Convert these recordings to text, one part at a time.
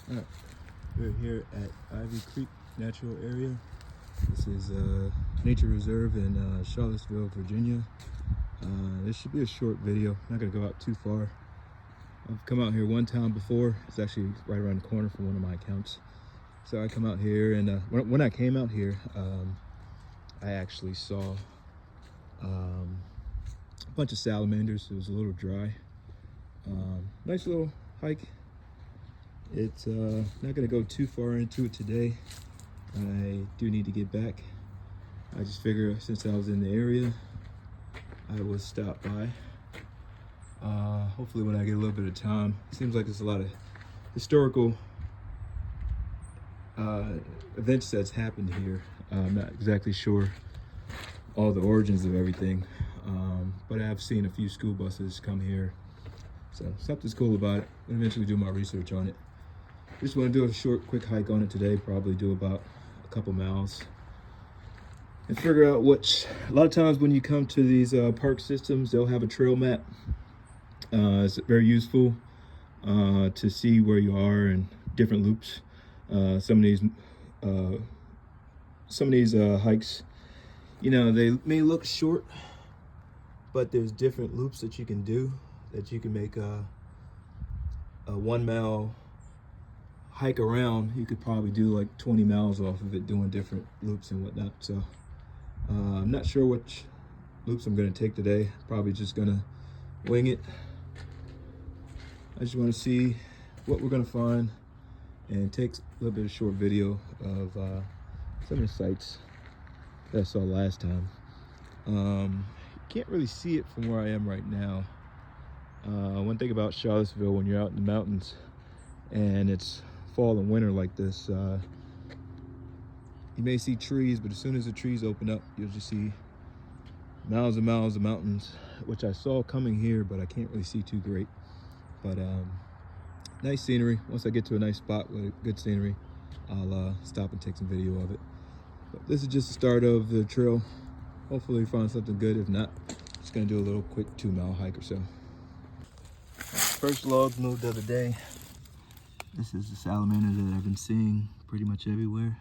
Alright, we're here at Ivy Creek Natural Area. This is a nature reserve in Charlottesville, Virginia. This should be a short video, not going to go out too far. I've come out here one time before. It's actually right around the corner from one of my accounts. So I come out here, and when I came out here, I actually saw a bunch of salamanders. It was a little dry. Nice little hike. It's not going to go too far into it today. I do need to get back. I just figure since I was in the area, I will stop by. Hopefully when I get a little bit of time. It seems like there's a lot of historical events that's happened here. I'm not exactly sure all the origins of everything, but I have seen a few school buses come here. So something's cool about it. I'll eventually do my research on it. Just want to do a short, quick hike on it today. Probably do about a couple miles and figure out which. A lot of times when you come to these park systems, they'll have a trail map. It's very useful to see where you are and different loops. Some of these hikes, you know, they may look short, but there's different loops that you can do. That you can make a 1 mile hike around. You could probably do like 20 miles off of it doing different loops and whatnot. So I'm not sure which loops I'm going to take today. Probably just going to wing it. I just want to see what we're going to find and take a little bit of short video of some of the sights that I saw last time. You can't really see it from where I am right now. One thing about Charlottesville, when you're out in the mountains and it's fall and winter like this, you may see trees, but as soon as the trees open up, you'll just see miles and miles of mountains, which I saw coming here, but I can't really see too great. But nice scenery. Once I get to a nice spot with good scenery, I'll stop and take some video of it. But this is just the start of the trail. Hopefully find something good. If not, just gonna do a little quick 2 mile hike or so. First log moved the other day. This is the salamander that I've been seeing pretty much everywhere.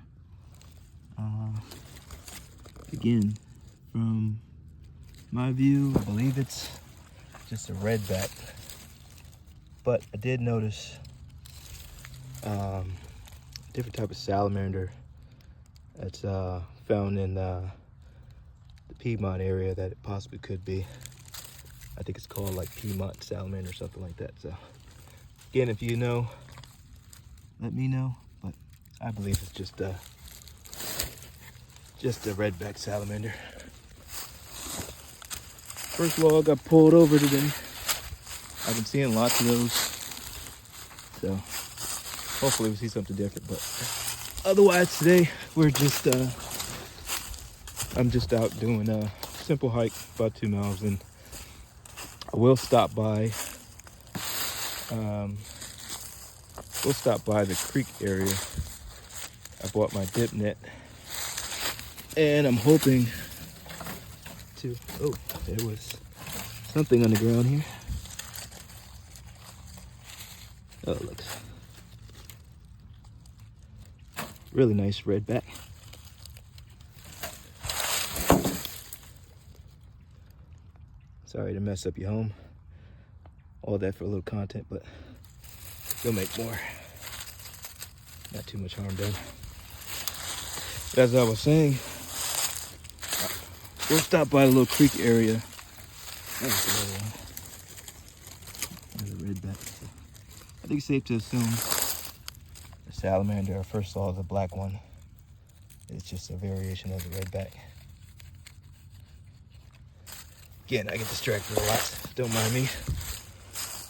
Again, from my view, I believe it's just a redback. But I did notice a different type of salamander that's found in the Piedmont area that it possibly could be. I think it's called like Piedmont salamander or something like that. So again, if you know, let me know. But I believe it's just a redback salamander. First log I pulled over today. I've been seeing lots of those. So hopefully we'll see something different. But otherwise today we're just I'm just out doing a simple hike, about 2 miles, and I will stop by. We'll stop by the creek area. I bought my dip net, and I'm hoping to. Oh, there was something on the ground here. Oh, it looks really nice redback. Sorry to mess up your home. All that for a little content, but you'll make more. Not too much harm done. But as I was saying, we'll stop by the little creek area. There's a redback. I think it's safe to assume the salamander, I first saw the black one. It's just a variation of the redback. Again, I get distracted a lot. Don't mind me.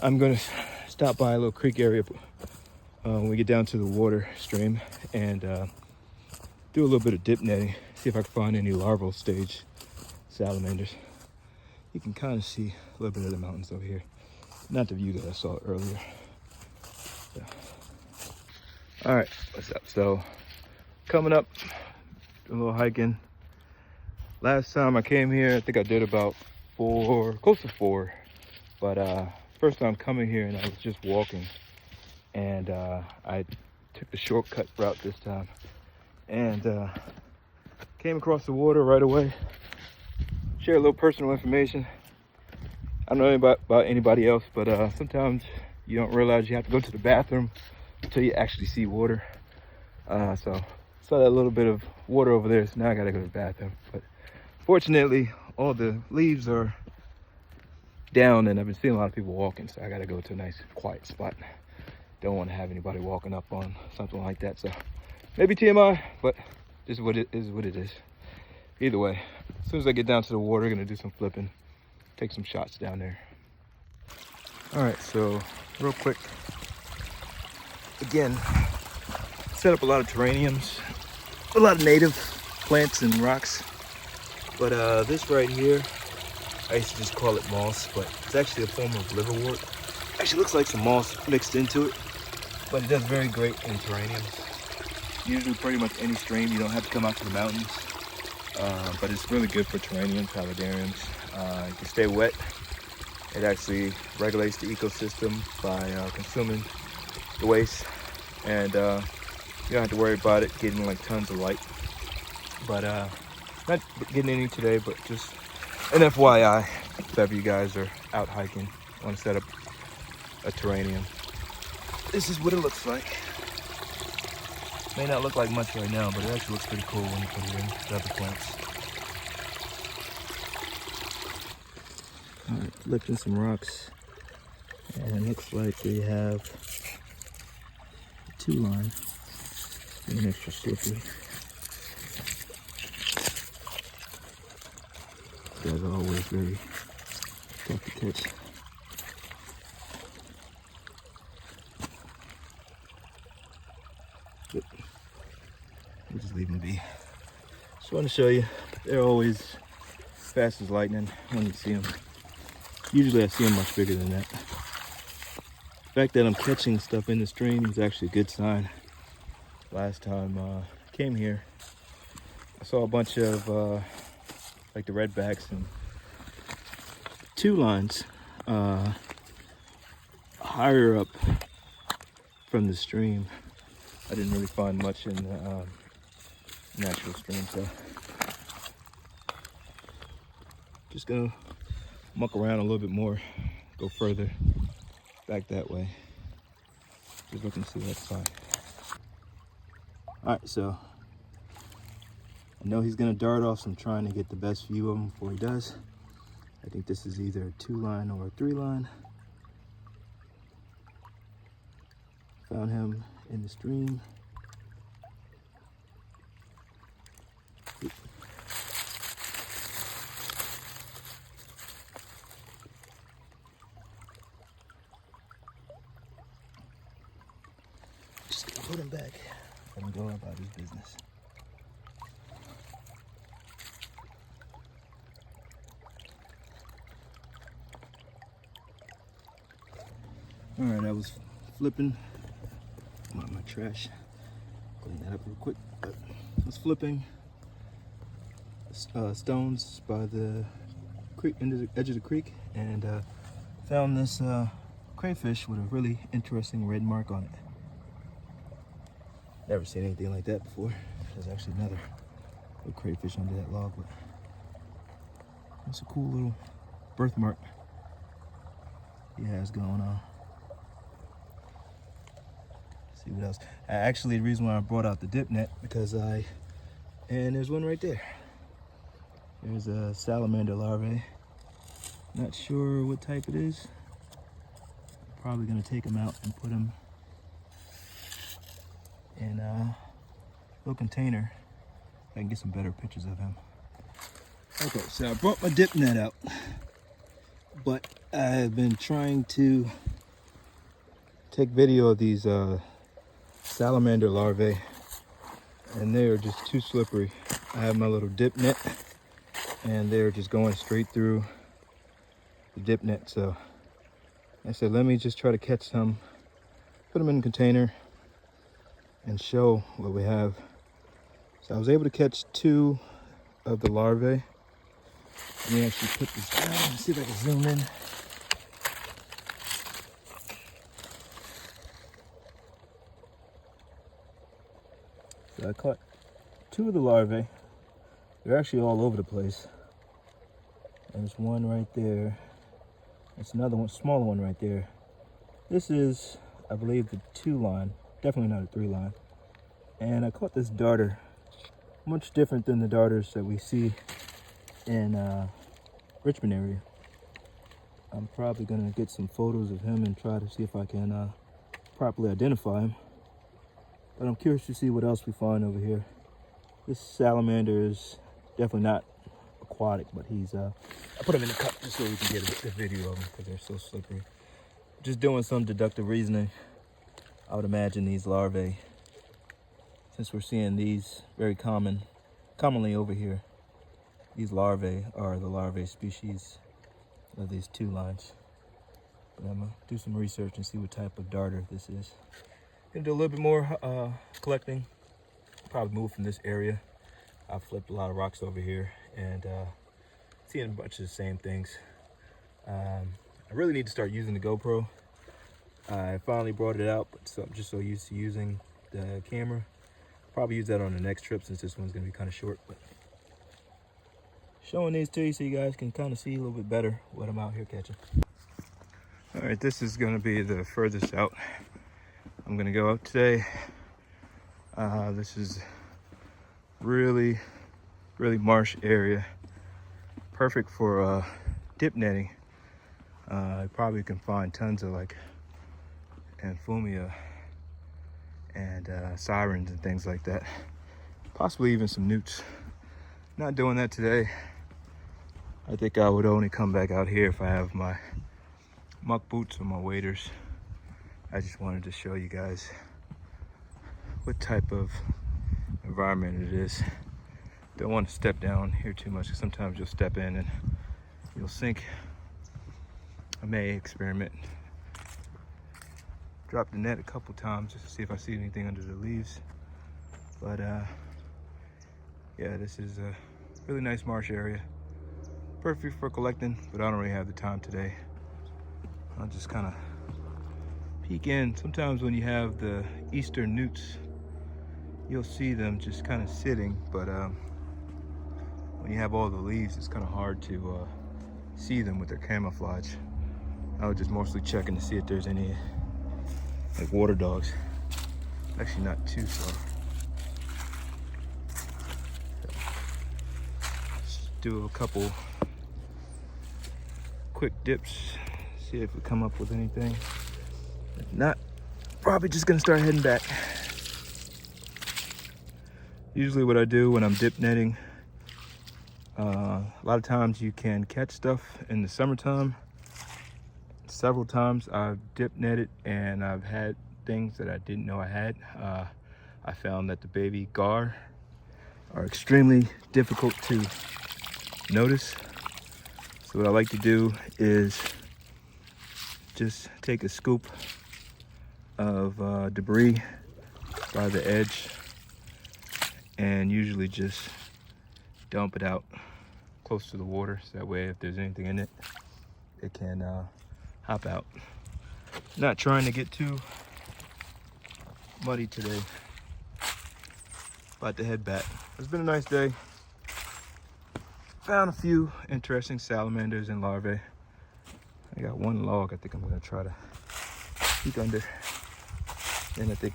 I'm gonna stop by a little creek area when we get down to the water stream and do a little bit of dip netting. See if I can find any larval stage salamanders. You can kind of see a little bit of the mountains over here. Not the view that I saw earlier. So. All right, what's up? So coming up, a little hiking. Last time I came here, I think I did about close to 4. But first time coming here, and I was just walking. and I took the shortcut route this time, and came across the water right away. Share a little personal information. I don't know about anybody else, but sometimes you don't realize you have to go to the bathroom until you actually see water. So saw that little bit of water over there, so now I gotta go to the bathroom. But fortunately, all the leaves are down, and I've been seeing a lot of people walking, so I gotta go to a nice quiet spot. Don't want to have anybody walking up on something like that. So maybe TMI, but this is what it is. Either way, as soon as I get down to the water, I'm gonna do some flipping, take some shots down there. All right, so real quick, again, set up a lot of terrariums, a lot of native plants and rocks. But this right here, I used to just call it moss, but it's actually a form of liverwort. Actually looks like some moss mixed into it, but it does very great in terrariums. Usually pretty much any stream, you don't have to come out to the mountains. But it's really good for terrariums, paludariums. You can stay wet. It actually regulates the ecosystem by consuming the waste, and you don't have to worry about it getting like tons of light. But not getting any today, but just an FYI, if ever you guys are out hiking, want to set up a terrarium. This is what it looks like. May not look like much right now, but it actually looks pretty cool when you put it in with other plants. All right, lifting some rocks, and it looks like we have a 2-line, an extra slippery. These guys are always very tough to catch. But we'll just leave them be. Just want to show you, they're always fast as lightning when you see them. Usually I see them much bigger than that. The fact that I'm catching stuff in the stream is actually a good sign. Last time I came here, I saw a bunch of like the redbacks and 2-lines higher up from the stream. I didn't really find much in the natural stream, so just gonna muck around a little bit more, go further back that way. Just looking to see what's fine. All right, so I know he's gonna dart off, so I'm trying to get the best view of him before he does. I think this is either a 2-line or a 3-line. Found him in the stream. Just gonna put him back. Let him go about his business. All right, I was flipping my trash. Clean that up real quick. But I was flipping stones by the creek, into the edge of the creek, and found this crayfish with a really interesting red mark on it. Never seen anything like that before. There's actually another little crayfish under that log, but that's a cool little birthmark he has going on. See what else. Actually, the reason why I brought out the dip net, because and there's one right there. There's a salamander larvae. Not sure what type it is. Probably gonna take him out and put him in a little container. I can get some better pictures of him. Okay, so I brought my dip net out, but I've been trying to take video of these salamander larvae, and they are just too slippery. I have my little dip net, and they're just going straight through the dip net. So I said, let me just try to catch some, put them in a container, and show what we have. So I was able to catch 2 of the larvae. Let me actually put this down and see if I can zoom in. So I caught 2 of the larvae. They're actually all over the place. There's one right there. There's another one, smaller one right there. This is, I believe, the 2 line. Definitely not a 3 line. And I caught this darter. Much different than the darters that we see in Richmond area. I'm probably gonna get some photos of him and try to see if I can properly identify him. But I'm curious to see what else we find over here. This salamander is definitely not aquatic, but he's, I put him in the cup just so we can get a video of him because they're so slippery. Just doing some deductive reasoning. I would imagine these larvae, since we're seeing these very commonly over here, these larvae are the larvae species of these 2 lines. But I'm gonna do some research and see what type of darter this is. Gonna do a little bit more collecting. Probably move from this area. I've flipped a lot of rocks over here and seeing a bunch of the same things. I really need to start using the GoPro. I finally brought it out, but I'm just so used to using the camera. Probably use that on the next trip since this one's gonna be kind of short. But showing these to you so you guys can kind of see a little bit better what I'm out here catching. All right, this is gonna be the furthest out I'm gonna go out today. This is really marsh area. Perfect for dip netting. You probably can find tons of like amphumia and sirens and things like that. Possibly even some newts. Not doing that today. I think I would only come back out here if I have my muck boots or my waders. I just wanted to show you guys what type of environment it is. Don't want to step down here too much because sometimes you'll step in and you'll sink. I may experiment. Drop the net a couple times just to see if I see anything under the leaves. But yeah, this is a really nice marsh area. Perfect for collecting, but I don't really have the time today. I'll just kind of peek in. Sometimes when you have the eastern newts, you'll see them just kind of sitting, but when you have all the leaves, it's kind of hard to see them with their camouflage. I was just mostly checking to see if there's any like water dogs. Actually not too far. Just do a couple quick dips, see if we come up with anything. If not, probably just gonna start heading back. Usually what I do when I'm dip netting, a lot of times you can catch stuff in the summertime. Several times I've dip netted and I've had things that I didn't know I had. I found that the baby gar are extremely difficult to notice. So what I like to do is just take a scoop of debris by the edge and usually just dump it out close to the water, so that way if there's anything in it, it can hop out. Not trying to get too muddy today. About to head back. It's been a nice day. Found a few interesting salamanders and larvae. I got one log I think I'm gonna try to peek under. And I think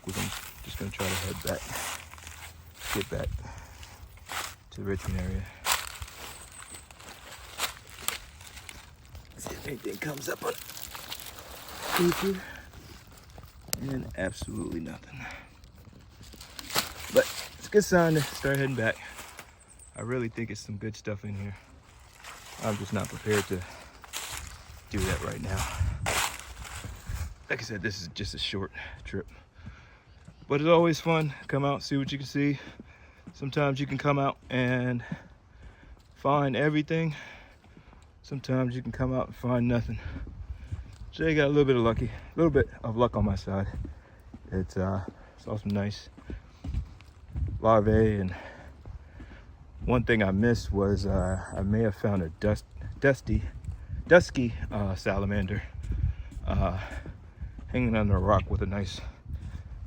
just gonna try to head back, get back to the Richmond area. See if anything comes up on it. And absolutely nothing. But it's a good sign to start heading back. I really think it's some good stuff in here. I'm just not prepared to do that right now. Like I said, this is just a short trip. But it's always fun. Come out, see what you can see. Sometimes you can come out and find everything. Sometimes you can come out and find nothing. Today got a little bit of luck on my side. It's saw some nice larvae, and one thing I missed was I may have found a dusky salamander hanging under a rock with a nice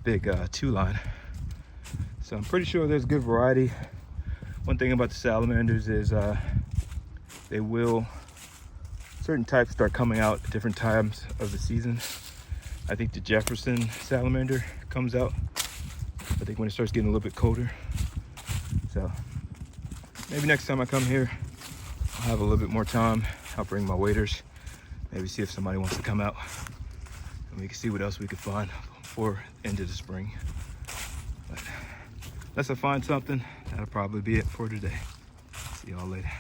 big 2 line. So I'm pretty sure there's good variety. One thing about the salamanders is certain types start coming out at different times of the season. I think the Jefferson salamander comes out, I think when it starts getting a little bit colder. So maybe next time I come here, I'll have a little bit more time. I'll bring my waders, maybe see if somebody wants to come out, and we can see what else we could find before the end of the spring. But unless I find something, that'll probably be it for today. See y'all later.